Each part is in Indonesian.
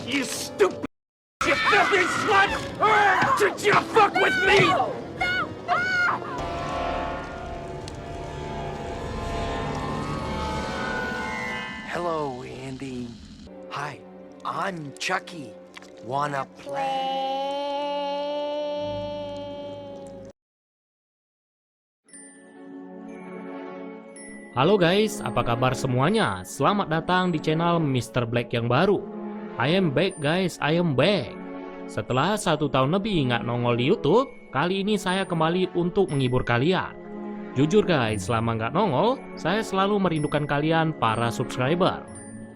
You stupid, you filthy slut! Did you fuck with me? Hello, Andy. Hi, I'm Chucky. Wanna play? Halo guys, apa kabar semuanya? Selamat datang di channel Mr. Black yang baru. I am back guys, I am back. Setelah 1 tahun lebih nggak nongol di YouTube, kali ini saya kembali untuk menghibur kalian. Jujur guys, selama nggak nongol, saya selalu merindukan kalian para subscriber.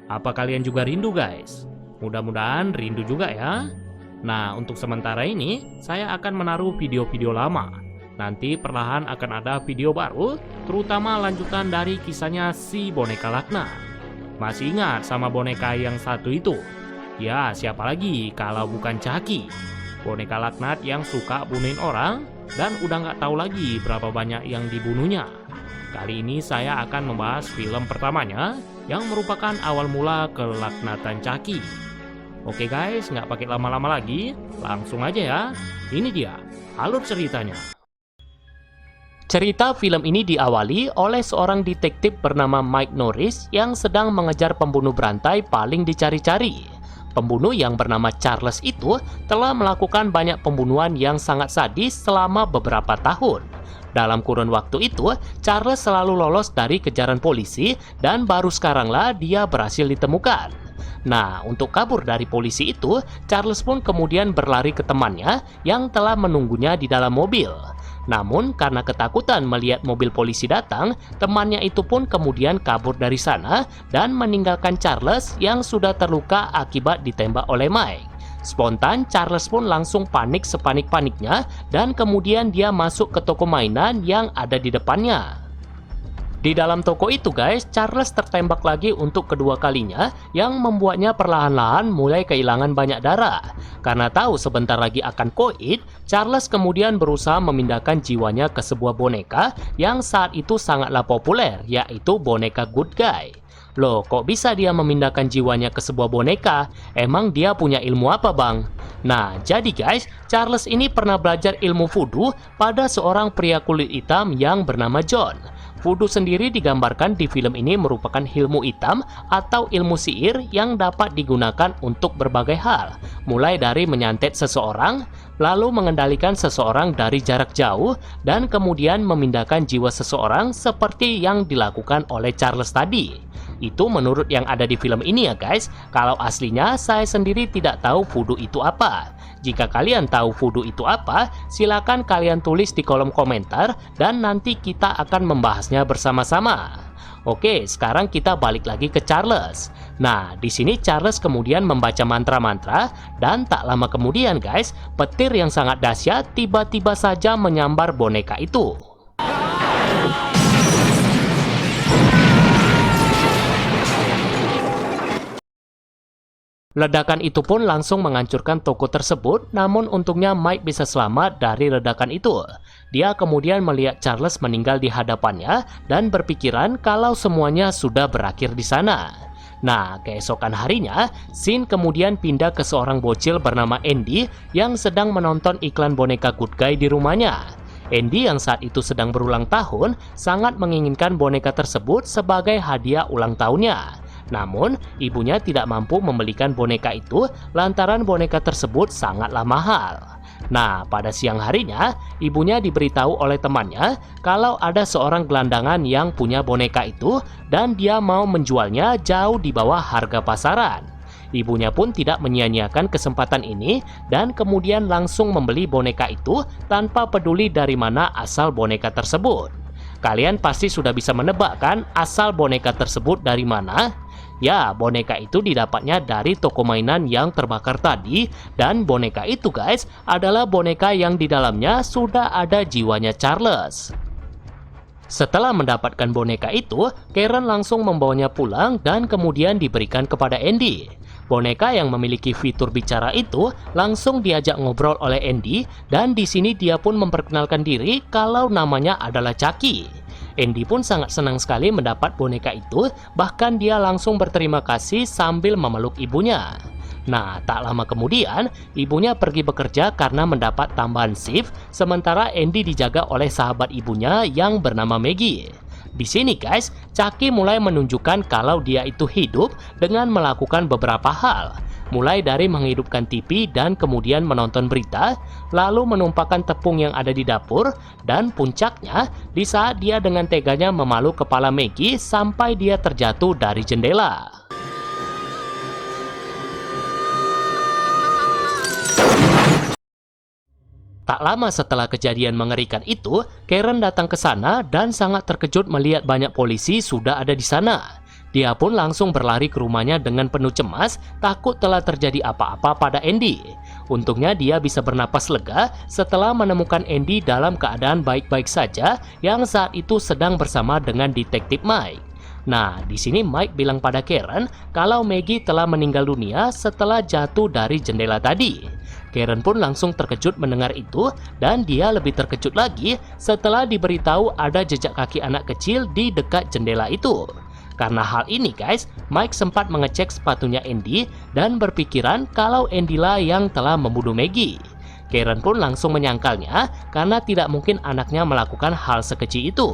Apa kalian juga rindu guys? Mudah-mudahan rindu juga ya. Nah, untuk sementara ini, saya akan menaruh video-video lama. Nanti perlahan akan ada video baru, terutama lanjutan dari kisahnya si boneka laknat. Masih ingat sama boneka yang satu itu? Ya, siapa lagi kalau bukan Chucky. Boneka laknat yang suka bunuhin orang, dan udah nggak tahu lagi berapa banyak yang dibunuhnya. Kali ini saya akan membahas film pertamanya, yang merupakan awal mula kelaknatan Chucky. Oke guys, nggak pakai lama-lama lagi, langsung aja ya. Ini dia, alur ceritanya. Cerita film ini diawali oleh seorang detektif bernama Mike Norris yang sedang mengejar pembunuh berantai paling dicari-cari. Pembunuh yang bernama Charles itu telah melakukan banyak pembunuhan yang sangat sadis selama beberapa tahun. Dalam kurun waktu itu, Charles selalu lolos dari kejaran polisi dan baru sekaranglah dia berhasil ditemukan. Nah, untuk kabur dari polisi itu, Charles pun kemudian berlari ke temannya yang telah menunggunya di dalam mobil. Namun, karena ketakutan melihat mobil polisi datang, temannya itu pun kemudian kabur dari sana dan meninggalkan Charles yang sudah terluka akibat ditembak oleh Mike. Spontan, Charles pun langsung panik sepanik-paniknya dan kemudian dia masuk ke toko mainan yang ada di depannya. Di dalam toko itu guys, Charles tertembak lagi untuk kedua kalinya yang membuatnya perlahan-lahan mulai kehilangan banyak darah. Karena tahu sebentar lagi akan koit, Charles kemudian berusaha memindahkan jiwanya ke sebuah boneka yang saat itu sangatlah populer, yaitu boneka Good Guy. Loh, kok bisa dia memindahkan jiwanya ke sebuah boneka? Emang dia punya ilmu apa bang? Nah, jadi guys, Charles ini pernah belajar ilmu voodoo pada seorang pria kulit hitam yang bernama John. Voodoo sendiri digambarkan di film ini merupakan ilmu hitam atau ilmu sihir yang dapat digunakan untuk berbagai hal, mulai dari menyantet seseorang, lalu mengendalikan seseorang dari jarak jauh, dan kemudian memindahkan jiwa seseorang seperti yang dilakukan oleh Charles tadi. Itu menurut yang ada di film ini ya guys. Kalau aslinya saya sendiri tidak tahu voodoo itu apa. Jika kalian tahu voodoo itu apa, silakan kalian tulis di kolom komentar dan nanti kita akan membahasnya bersama-sama. Oke, sekarang kita balik lagi ke Charles. Nah, di sini Charles kemudian membaca mantra-mantra dan tak lama kemudian guys, petir yang sangat dahsyat tiba-tiba saja menyambar boneka itu. Ledakan itu pun langsung menghancurkan toko tersebut, namun untungnya Mike bisa selamat dari ledakan itu. Dia kemudian melihat Charles meninggal di hadapannya dan berpikiran kalau semuanya sudah berakhir di sana. Nah, keesokan harinya, scene kemudian pindah ke seorang bocil bernama Andy yang sedang menonton iklan boneka Good Guy di rumahnya. Andy yang saat itu sedang berulang tahun sangat menginginkan boneka tersebut sebagai hadiah ulang tahunnya. Namun, ibunya tidak mampu membelikan boneka itu lantaran boneka tersebut sangatlah mahal. Nah, pada siang harinya, ibunya diberitahu oleh temannya kalau ada seorang gelandangan yang punya boneka itu dan dia mau menjualnya jauh di bawah harga pasaran. Ibunya pun tidak menyia-nyiakan kesempatan ini dan kemudian langsung membeli boneka itu tanpa peduli dari mana asal boneka tersebut. Kalian pasti sudah bisa menebak kan asal boneka tersebut dari mana? Ya, boneka itu didapatnya dari toko mainan yang terbakar tadi, dan boneka itu guys adalah boneka yang di dalamnya sudah ada jiwanya Charles. Setelah mendapatkan boneka itu, Karen langsung membawanya pulang dan kemudian diberikan kepada Andy. Boneka yang memiliki fitur bicara itu langsung diajak ngobrol oleh Andy dan di sini dia pun memperkenalkan diri kalau namanya adalah Chucky. Andy pun sangat senang sekali mendapat boneka itu, bahkan dia langsung berterima kasih sambil memeluk ibunya. Nah, tak lama kemudian, ibunya pergi bekerja karena mendapat tambahan shift, sementara Andy dijaga oleh sahabat ibunya yang bernama Maggie. Di sini guys, Chucky mulai menunjukkan kalau dia itu hidup dengan melakukan beberapa hal. Mulai dari menghidupkan TV dan kemudian menonton berita, lalu menumpahkan tepung yang ada di dapur, dan puncaknya di saat dia dengan teganya memaluk kepala Maggie sampai dia terjatuh dari jendela. Tak lama setelah kejadian mengerikan itu, Karen datang ke sana dan sangat terkejut melihat banyak polisi sudah ada di sana. Dia pun langsung berlari ke rumahnya dengan penuh cemas, takut telah terjadi apa-apa pada Andy. Untungnya dia bisa bernapas lega setelah menemukan Andy dalam keadaan baik-baik saja yang saat itu sedang bersama dengan detektif Mike. Nah, di sini Mike bilang pada Karen kalau Maggie telah meninggal dunia setelah jatuh dari jendela tadi. Karen pun langsung terkejut mendengar itu dan dia lebih terkejut lagi setelah diberitahu ada jejak kaki anak kecil di dekat jendela itu. Karena hal ini guys, Mike sempat mengecek sepatunya Andy dan berpikiran kalau Andy lah yang telah membunuh Maggie. Karen pun langsung menyangkalnya karena tidak mungkin anaknya melakukan hal sekecil itu.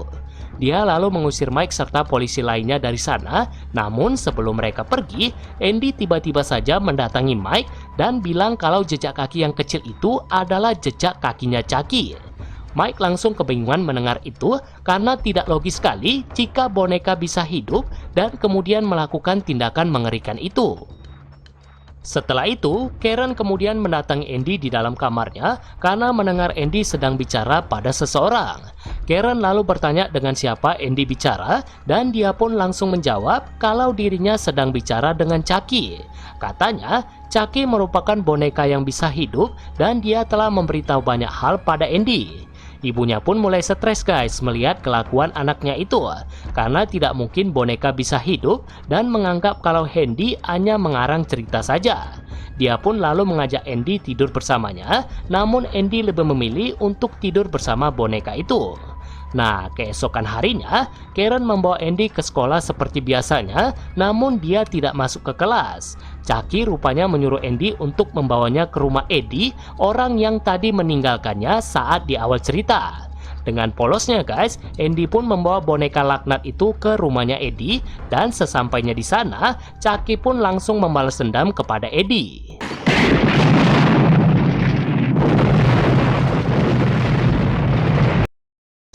Dia lalu mengusir Mike serta polisi lainnya dari sana, namun sebelum mereka pergi, Andy tiba-tiba saja mendatangi Mike dan bilang kalau jejak kaki yang kecil itu adalah jejak kakinya Chucky. Mike langsung kebingungan mendengar itu karena tidak logis sekali jika boneka bisa hidup dan kemudian melakukan tindakan mengerikan itu. Setelah itu, Karen kemudian mendatangi Andy di dalam kamarnya karena mendengar Andy sedang bicara pada seseorang. Karen lalu bertanya dengan siapa Andy bicara dan dia pun langsung menjawab kalau dirinya sedang bicara dengan Chucky. Katanya, Chucky merupakan boneka yang bisa hidup dan dia telah memberitahu banyak hal pada Andy. Ibunya pun mulai stres guys melihat kelakuan anaknya itu karena tidak mungkin boneka bisa hidup dan menganggap kalau Andy hanya mengarang cerita saja. Dia pun lalu mengajak Andy tidur bersamanya, namun Andy lebih memilih untuk tidur bersama boneka itu. Nah, keesokan harinya, Karen membawa Andy ke sekolah seperti biasanya, namun dia tidak masuk ke kelas. Chucky rupanya menyuruh Andy untuk membawanya ke rumah Eddie, orang yang tadi meninggalkannya saat di awal cerita. Dengan polosnya guys, Andy pun membawa boneka laknat itu ke rumahnya Eddie, dan sesampainya di sana, Chucky pun langsung membalas dendam kepada Eddie.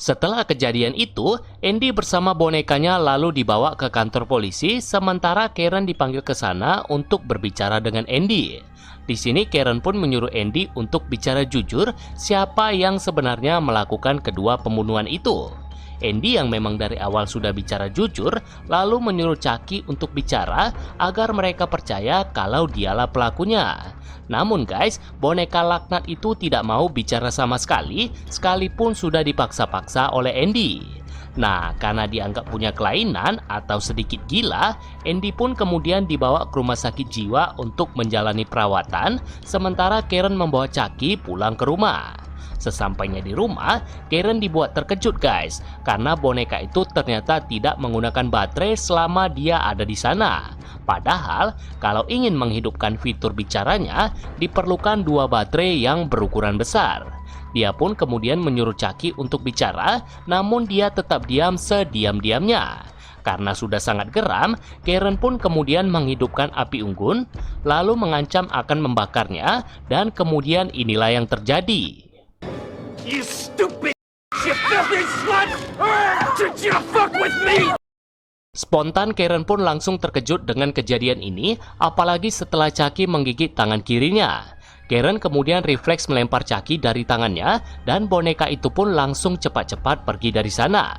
Setelah kejadian itu, Andy bersama bonekanya lalu dibawa ke kantor polisi, sementara Karen dipanggil ke sana untuk berbicara dengan Andy. Di sini Karen pun menyuruh Andy untuk bicara jujur siapa yang sebenarnya melakukan kedua pembunuhan itu. Andy yang memang dari awal sudah bicara jujur, lalu menyuruh Chucky untuk bicara agar mereka percaya kalau dialah pelakunya. Namun guys, boneka laknat itu tidak mau bicara sama sekali, sekalipun sudah dipaksa-paksa oleh Andy. Nah, karena dianggap punya kelainan atau sedikit gila, Andy pun kemudian dibawa ke rumah sakit jiwa untuk menjalani perawatan, sementara Karen membawa Chucky pulang ke rumah. Sesampainya di rumah, Karen dibuat terkejut guys, karena boneka itu ternyata tidak menggunakan baterai selama dia ada di sana. Padahal, kalau ingin menghidupkan fitur bicaranya, diperlukan dua baterai yang berukuran besar. Dia pun kemudian menyuruh Chucky untuk bicara, namun dia tetap diam sediam-diamnya. Karena sudah sangat geram, Karen pun kemudian menghidupkan api unggun, lalu mengancam akan membakarnya, dan kemudian inilah yang terjadi. You stupid, you filthy slut! Did you fuck with me? Spontan Karen pun langsung terkejut dengan kejadian ini, apalagi setelah Chucky menggigit tangan kirinya. Karen kemudian refleks melempar Chucky dari tangannya, dan boneka itu pun langsung cepat-cepat pergi dari sana.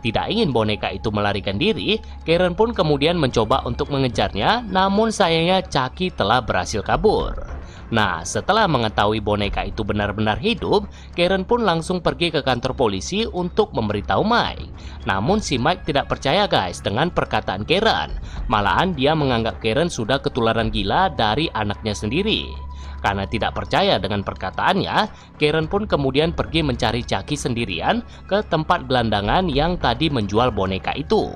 Tidak ingin boneka itu melarikan diri, Karen pun kemudian mencoba untuk mengejarnya, namun sayangnya Chucky telah berhasil kabur. Nah, setelah mengetahui boneka itu benar-benar hidup, Karen pun langsung pergi ke kantor polisi untuk memberitahu Mike. Namun si Mike tidak percaya guys dengan perkataan Karen. Malahan dia menganggap Karen sudah ketularan gila dari anaknya sendiri. Karena tidak percaya dengan perkataannya, Karen pun kemudian pergi mencari Chucky sendirian ke tempat gelandangan yang tadi menjual boneka itu.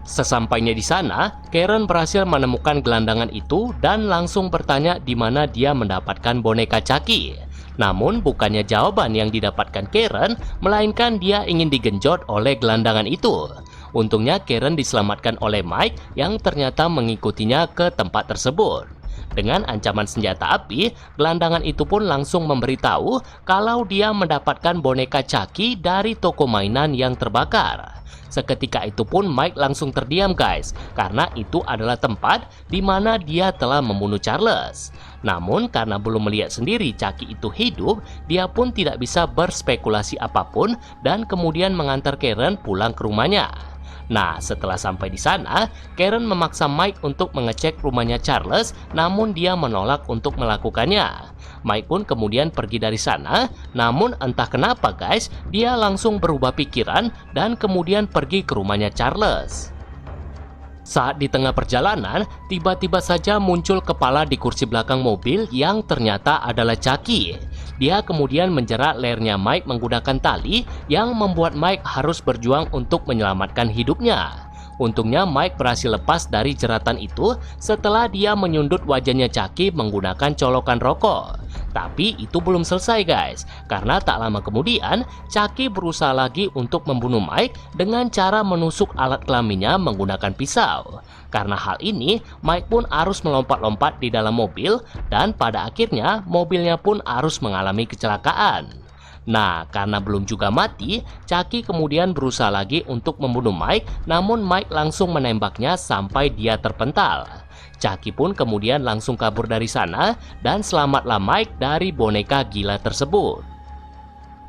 Sesampainya di sana, Karen berhasil menemukan gelandangan itu dan langsung bertanya di mana dia mendapatkan boneka Chucky. Namun bukannya jawaban yang didapatkan Karen, melainkan dia ingin digenjot oleh gelandangan itu. Untungnya Karen diselamatkan oleh Mike yang ternyata mengikutinya ke tempat tersebut. Dengan ancaman senjata api, gelandangan itu pun langsung memberitahu kalau dia mendapatkan boneka Chucky dari toko mainan yang terbakar. Seketika itu pun Mike langsung terdiam guys, karena itu adalah tempat di mana dia telah membunuh Charles. Namun karena belum melihat sendiri Chucky itu hidup, dia pun tidak bisa berspekulasi apapun dan kemudian mengantar Karen pulang ke rumahnya. Nah, setelah sampai di sana, Karen memaksa Mike untuk mengecek rumahnya Charles, namun dia menolak untuk melakukannya. Mike pun kemudian pergi dari sana, namun entah kenapa guys, dia langsung berubah pikiran dan kemudian pergi ke rumahnya Charles. Saat di tengah perjalanan, tiba-tiba saja muncul kepala di kursi belakang mobil yang ternyata adalah Chucky. Dia kemudian menjerat lehernya Mike menggunakan tali yang membuat Mike harus berjuang untuk menyelamatkan hidupnya. Untungnya Mike berhasil lepas dari jeratan itu setelah dia menyundut wajahnya Chucky menggunakan colokan rokok. Tapi itu belum selesai guys, karena tak lama kemudian Chucky berusaha lagi untuk membunuh Mike dengan cara menusuk alat kelaminnya menggunakan pisau. Karena hal ini, Mike pun harus melompat-lompat di dalam mobil dan pada akhirnya mobilnya pun harus mengalami kecelakaan. Nah, karena belum juga mati, Chucky kemudian berusaha lagi untuk membunuh Mike, namun Mike langsung menembaknya sampai dia terpental. Chucky pun kemudian langsung kabur dari sana dan selamatlah Mike dari boneka gila tersebut.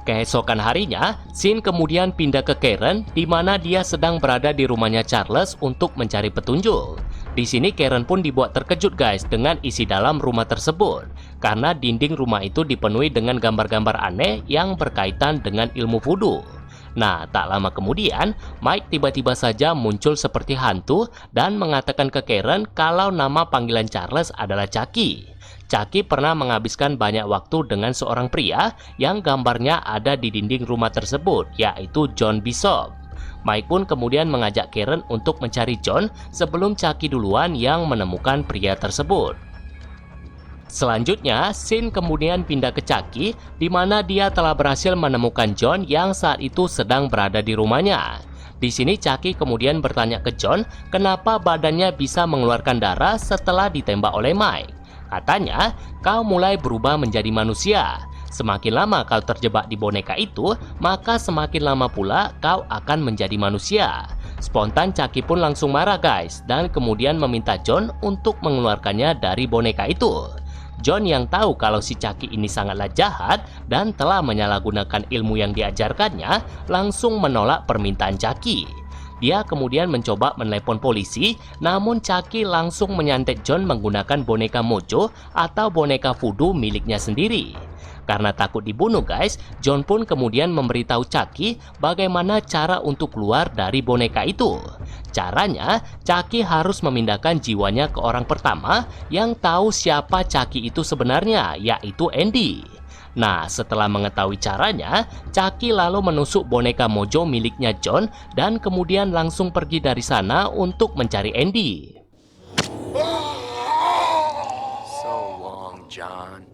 Keesokan harinya, Sin kemudian pindah ke Karen di mana dia sedang berada di rumahnya Charles untuk mencari petunjuk. Di sini Karen pun dibuat terkejut guys dengan isi dalam rumah tersebut, karena dinding rumah itu dipenuhi dengan gambar-gambar aneh yang berkaitan dengan ilmu voodoo. Nah, tak lama kemudian, Mike tiba-tiba saja muncul seperti hantu dan mengatakan ke Karen kalau nama panggilan Charles adalah Chucky. Chucky pernah menghabiskan banyak waktu dengan seorang pria yang gambarnya ada di dinding rumah tersebut, yaitu John Bishop. Mike pun kemudian mengajak Karen untuk mencari John sebelum Chucky duluan yang menemukan pria tersebut. Selanjutnya, Sin kemudian pindah ke Chucky, di mana dia telah berhasil menemukan John yang saat itu sedang berada di rumahnya. Di sini Chucky kemudian bertanya ke John kenapa badannya bisa mengeluarkan darah setelah ditembak oleh Mike. Katanya, kau mulai berubah menjadi manusia. Semakin lama kau terjebak di boneka itu, maka semakin lama pula kau akan menjadi manusia. Spontan Chucky pun langsung marah guys, dan kemudian meminta John untuk mengeluarkannya dari boneka itu. John yang tahu kalau si Chucky ini sangatlah jahat dan telah menyalahgunakan ilmu yang diajarkannya, langsung menolak permintaan Chucky. Dia kemudian mencoba menelepon polisi, namun Chucky langsung menyantet John menggunakan boneka mojo atau boneka voodoo miliknya sendiri. Karena takut dibunuh guys, John pun kemudian memberitahu Chucky bagaimana cara untuk keluar dari boneka itu. Caranya, Chucky harus memindahkan jiwanya ke orang pertama yang tahu siapa Chucky itu sebenarnya, yaitu Andy. Nah, setelah mengetahui caranya, Chucky lalu menusuk boneka mojo miliknya John dan kemudian langsung pergi dari sana untuk mencari Andy. So long, John.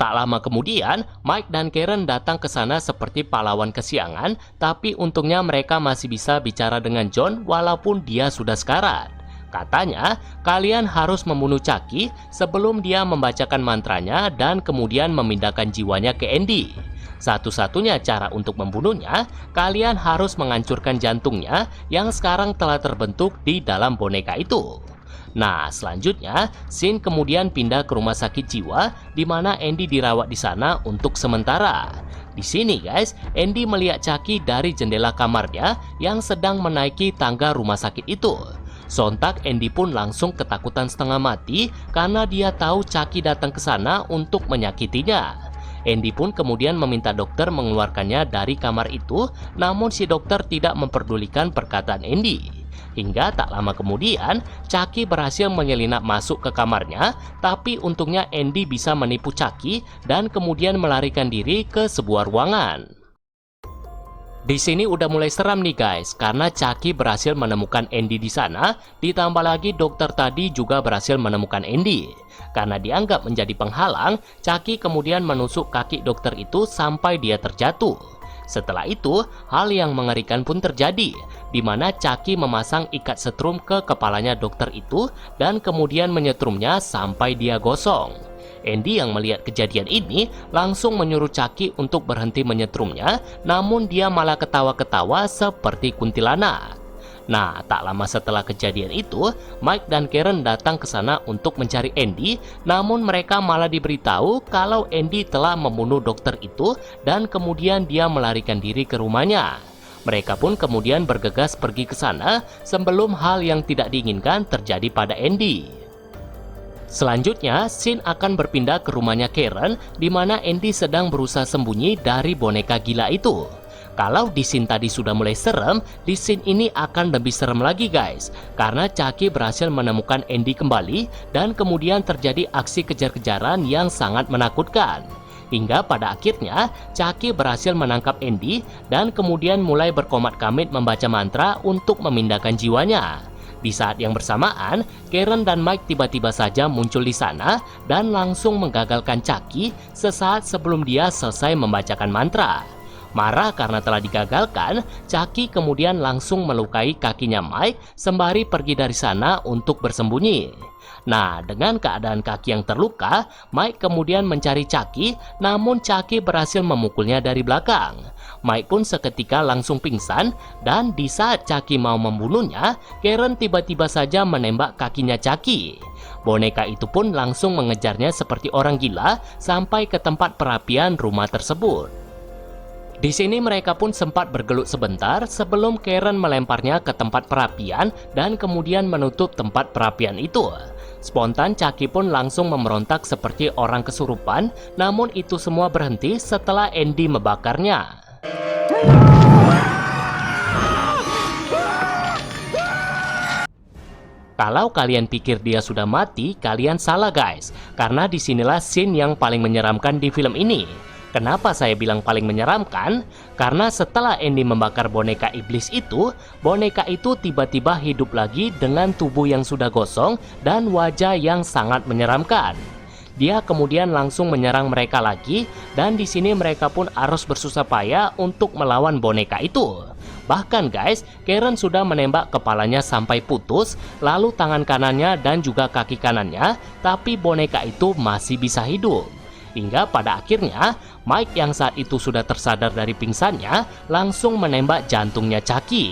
Tak lama kemudian, Mike dan Karen datang ke sana seperti pahlawan kesiangan, tapi untungnya mereka masih bisa bicara dengan John walaupun dia sudah sekarat. Katanya, kalian harus membunuh Chucky sebelum dia membacakan mantranya dan kemudian memindahkan jiwanya ke Andy. Satu-satunya cara untuk membunuhnya, kalian harus menghancurkan jantungnya yang sekarang telah terbentuk di dalam boneka itu. Nah, selanjutnya, Sin kemudian pindah ke rumah sakit jiwa di mana Andy dirawat di sana untuk sementara. Di sini guys, Andy melihat Chucky dari jendela kamarnya yang sedang menaiki tangga rumah sakit itu. Sontak Andy pun langsung ketakutan setengah mati karena dia tahu Chucky datang ke sana untuk menyakitinya. Andy pun kemudian meminta dokter mengeluarkannya dari kamar itu, namun si dokter tidak memperdulikan perkataan Andy. Hingga tak lama kemudian, Chucky berhasil menyelinap masuk ke kamarnya, tapi untungnya Andy bisa menipu Chucky dan kemudian melarikan diri ke sebuah ruangan. Di sini udah mulai seram nih guys, karena Chucky berhasil menemukan Andy di sana, ditambah lagi dokter tadi juga berhasil menemukan Andy. Karena dianggap menjadi penghalang, Chucky kemudian menusuk kaki dokter itu sampai dia terjatuh. Setelah itu, hal yang mengerikan pun terjadi, di mana Chucky memasang ikat setrum ke kepalanya dokter itu dan kemudian menyetrumnya sampai dia gosong. Andy yang melihat kejadian ini langsung menyuruh Chucky untuk berhenti menyetrumnya, namun dia malah ketawa-ketawa seperti kuntilanak. Nah, tak lama setelah kejadian itu, Mike dan Karen datang ke sana untuk mencari Andy, namun mereka malah diberitahu kalau Andy telah membunuh dokter itu dan kemudian dia melarikan diri ke rumahnya. Mereka pun kemudian bergegas pergi ke sana sebelum hal yang tidak diinginkan terjadi pada Andy. Selanjutnya, scene akan berpindah ke rumahnya Karen, di mana Andy sedang berusaha sembunyi dari boneka gila itu. Kalau di scene tadi sudah mulai serem, di scene ini akan lebih serem lagi guys, karena Chucky berhasil menemukan Andy kembali dan kemudian terjadi aksi kejar-kejaran yang sangat menakutkan. Hingga pada akhirnya, Chucky berhasil menangkap Andy dan kemudian mulai berkomat-kamit membaca mantra untuk memindahkan jiwanya. Di saat yang bersamaan, Karen dan Mike tiba-tiba saja muncul di sana dan langsung menggagalkan Chucky sesaat sebelum dia selesai membacakan mantra. Marah karena telah digagalkan, Chucky kemudian langsung melukai kakinya Mike sembari pergi dari sana untuk bersembunyi. Nah, dengan keadaan kaki yang terluka, Mike kemudian mencari Chucky, namun Chucky berhasil memukulnya dari belakang. Mike pun seketika langsung pingsan, dan di saat Chucky mau membunuhnya, Karen tiba-tiba saja menembak kakinya Chucky. Boneka itu pun langsung mengejarnya seperti orang gila sampai ke tempat perapian rumah tersebut. Di sini mereka pun sempat bergelut sebentar sebelum Karen melemparnya ke tempat perapian dan kemudian menutup tempat perapian itu. Spontan Chucky pun langsung memberontak seperti orang kesurupan, namun itu semua berhenti setelah Andy membakarnya. Kalau kalian pikir dia sudah mati, kalian salah guys, karena disinilah scene yang paling menyeramkan di film ini. Kenapa saya bilang paling menyeramkan? Karena setelah Andy membakar boneka iblis itu, boneka itu tiba-tiba hidup lagi dengan tubuh yang sudah gosong dan wajah yang sangat menyeramkan. Dia kemudian langsung menyerang mereka lagi, dan di sini mereka pun harus bersusah payah untuk melawan boneka itu. Bahkan guys, Karen sudah menembak kepalanya sampai putus, lalu tangan kanannya dan juga kaki kanannya, tapi boneka itu masih bisa hidup. Hingga pada akhirnya, Mike yang saat itu sudah tersadar dari pingsannya, langsung menembak jantungnya Chucky.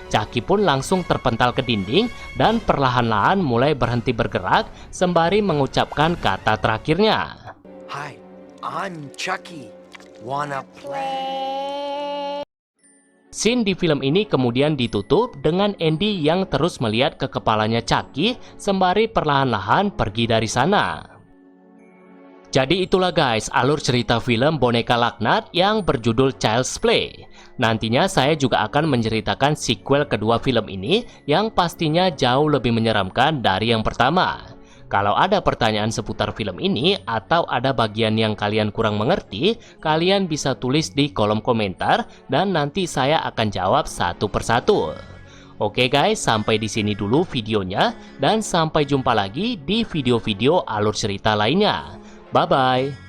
Chucky pun langsung terpental ke dinding dan perlahan-lahan mulai berhenti bergerak sembari mengucapkan kata terakhirnya. Hi, I'm Chucky. Wanna play? Scene di film ini kemudian ditutup dengan Andy yang terus melihat ke kepalanya Chucky sembari perlahan-lahan pergi dari sana. Jadi itulah guys alur cerita film Boneka Laknat yang berjudul Child's Play. Nantinya saya juga akan menceritakan sequel kedua film ini yang pastinya jauh lebih menyeramkan dari yang pertama. Kalau ada pertanyaan seputar film ini atau ada bagian yang kalian kurang mengerti, kalian bisa tulis di kolom komentar dan nanti saya akan jawab satu persatu. Oke guys, sampai di sini dulu videonya dan sampai jumpa lagi di video-video alur cerita lainnya. Bye-bye.